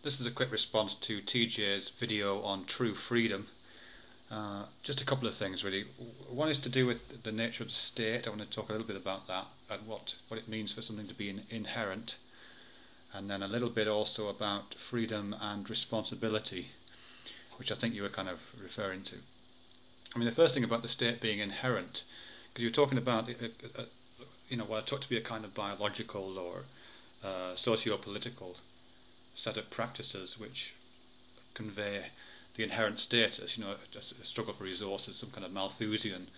This is a quick response to TJ's video on true freedom. Just a couple of things really. One is to do with the nature of the state. I want to talk a little bit about that and what it means for something to be inherent, and then a little bit also about freedom and responsibility, which I think you were kind of referring to. I mean, the first thing about the state being inherent, because you're talking about what I took to be a kind of biological or socio-political set of practices which convey the inherent status, just a struggle for resources, some kind of Malthusian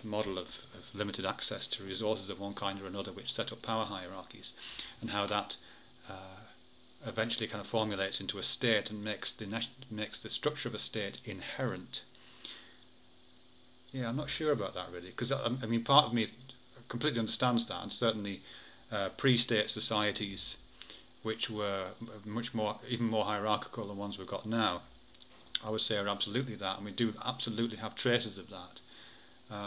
model of limited access to resources of one kind or another, which set up power hierarchies, and how that eventually kind of formulates into a state and makes the structure of a state inherent. Yeah, I'm not sure about that really, because I mean, part of me completely understands that, and certainly pre-state societies, which were even more hierarchical than ones we've got now, I would say are absolutely that, and we do absolutely have traces of that,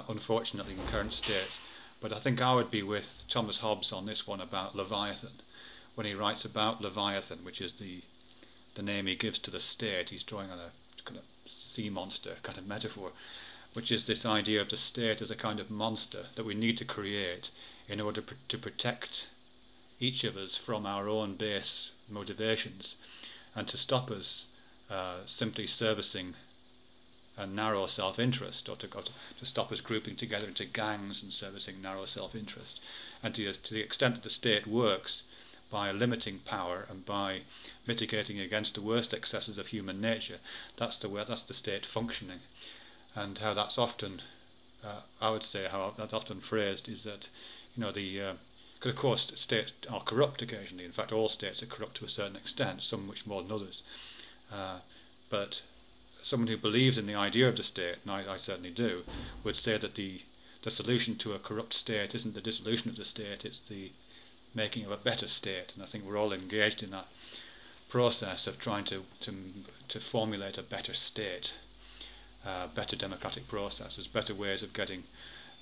unfortunately, in current states. But I think I would be with Thomas Hobbes on this one about Leviathan. When he writes about Leviathan, which is the name he gives to the state, he's drawing on a kind of sea monster kind of metaphor, which is this idea of the state as a kind of monster that we need to create in order to protect each of us from our own base motivations, and to stop us simply servicing a narrow self-interest, or to stop us grouping together into gangs and servicing narrow self-interest. And to the extent that the state works by limiting power and by mitigating against the worst excesses of human nature, that's the state functioning. And how that's often, I would say, how that's often phrased is that, because of course states are corrupt occasionally. In fact, all states are corrupt to a certain extent, some much more than others. But someone who believes in the idea of the state, and I certainly do, would say that the solution to a corrupt state isn't the dissolution of the state, it's the making of a better state. And I think we're all engaged in that process of trying to formulate a better state. Better democratic processes, better ways of getting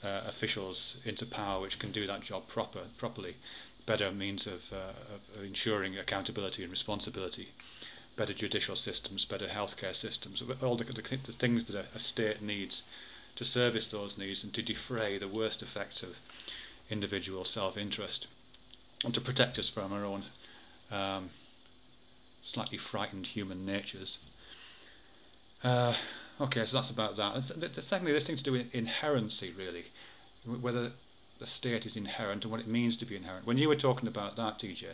officials into power which can do that job properly, better means of ensuring accountability and responsibility, better judicial systems, better healthcare systems, all the things that a state needs to service those needs and to defray the worst effects of individual self-interest, and to protect us from our own slightly frightened human natures. Okay, so that's about that. Secondly, this thing to do with inherency, really, whether the state is inherent and what it means to be inherent. When you were talking about that, TJ,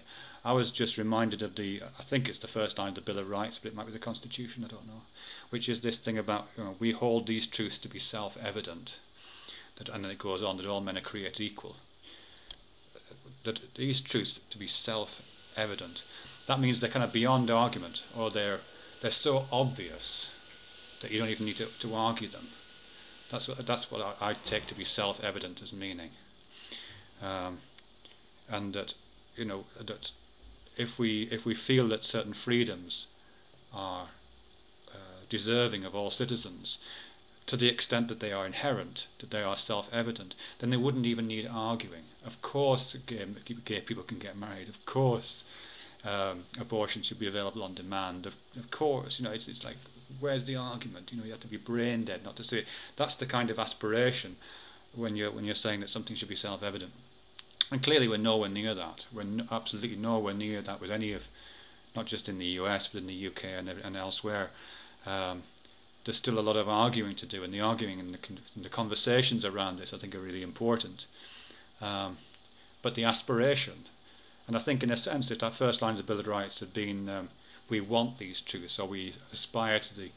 I was just reminded of I think it's the first line of the Bill of Rights, but it might be the Constitution, I don't know, which is this thing about, we hold these truths to be self-evident, and then it goes on that all men are created equal. That these truths to be self-evident, that means they're kind of beyond argument, or they're so obvious that you don't even need to argue them. That's what I take to be self-evident as meaning, and that that if we feel that certain freedoms are deserving of all citizens, to the extent that they are inherent, that they are self-evident, then they wouldn't even need arguing. Of course, gay people can get married. Of course, abortion should be available on demand. Of course, it's like, where's the argument? You have to be brain dead not to see it. That's the kind of aspiration when you're saying that something should be self-evident. And clearly we're nowhere near that. We're absolutely nowhere near that with any of, not just in the US, but in the UK and elsewhere. There's still a lot of arguing to do, and the arguing and the conversations around this, I think, are really important. But the aspiration, and I think in a sense, if that first line of the Bill of Rights had been, we want these truths, or we aspire to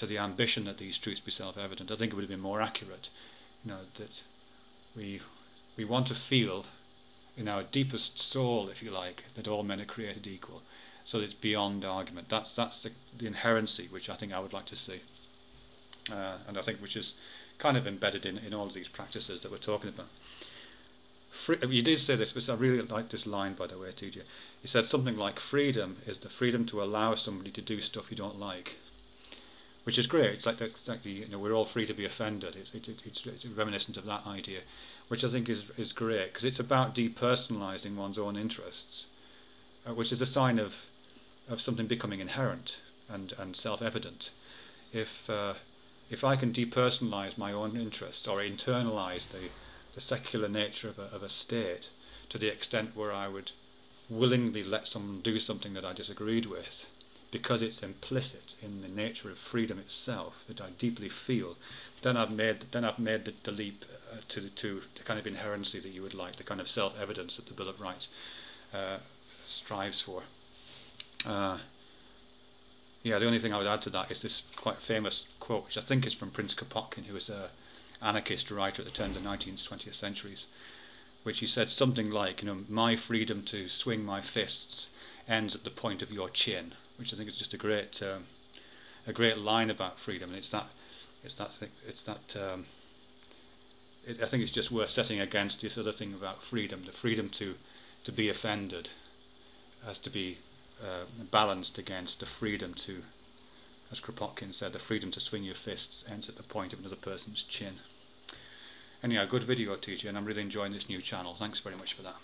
the ambition that these truths be self-evident, I think it would have been more accurate. That we want to feel in our deepest soul, if you like, that all men are created equal, so that it's beyond argument. That's the inherency which I think I would like to see, and I think which is kind of embedded in all of these practices that we're talking about. You did say this, but I really like this line, by the way, TJ. You said something like, freedom is the freedom to allow somebody to do stuff you don't like, which is great. It's like we're all free to be offended. It's reminiscent of that idea, which I think is great, because it's about depersonalizing one's own interests which is a sign of something becoming inherent and self-evident. If I can depersonalize my own interests or internalize the secular nature of a state to the extent where I would willingly let someone do something that I disagreed with, because it's implicit in the nature of freedom itself that I deeply feel, then I've made the leap to the kind of inherency that you would like, the kind of self-evidence that the Bill of Rights strives for. Yeah, the only thing I would add to that is this quite famous quote, which I think is from Prince Kropotkin, who was an anarchist writer at the turn of the 19th, 20th centuries, which he said something like, my freedom to swing my fists ends at the point of your chin, which I think is just a great line about freedom. And I think it's just worth setting against this other thing about freedom. The freedom to be offended has to be balanced against the freedom to, as Kropotkin said, the freedom to swing your fists ends at the point of another person's chin. Anyhow, good video, TJ, and I'm really enjoying this new channel. Thanks very much for that.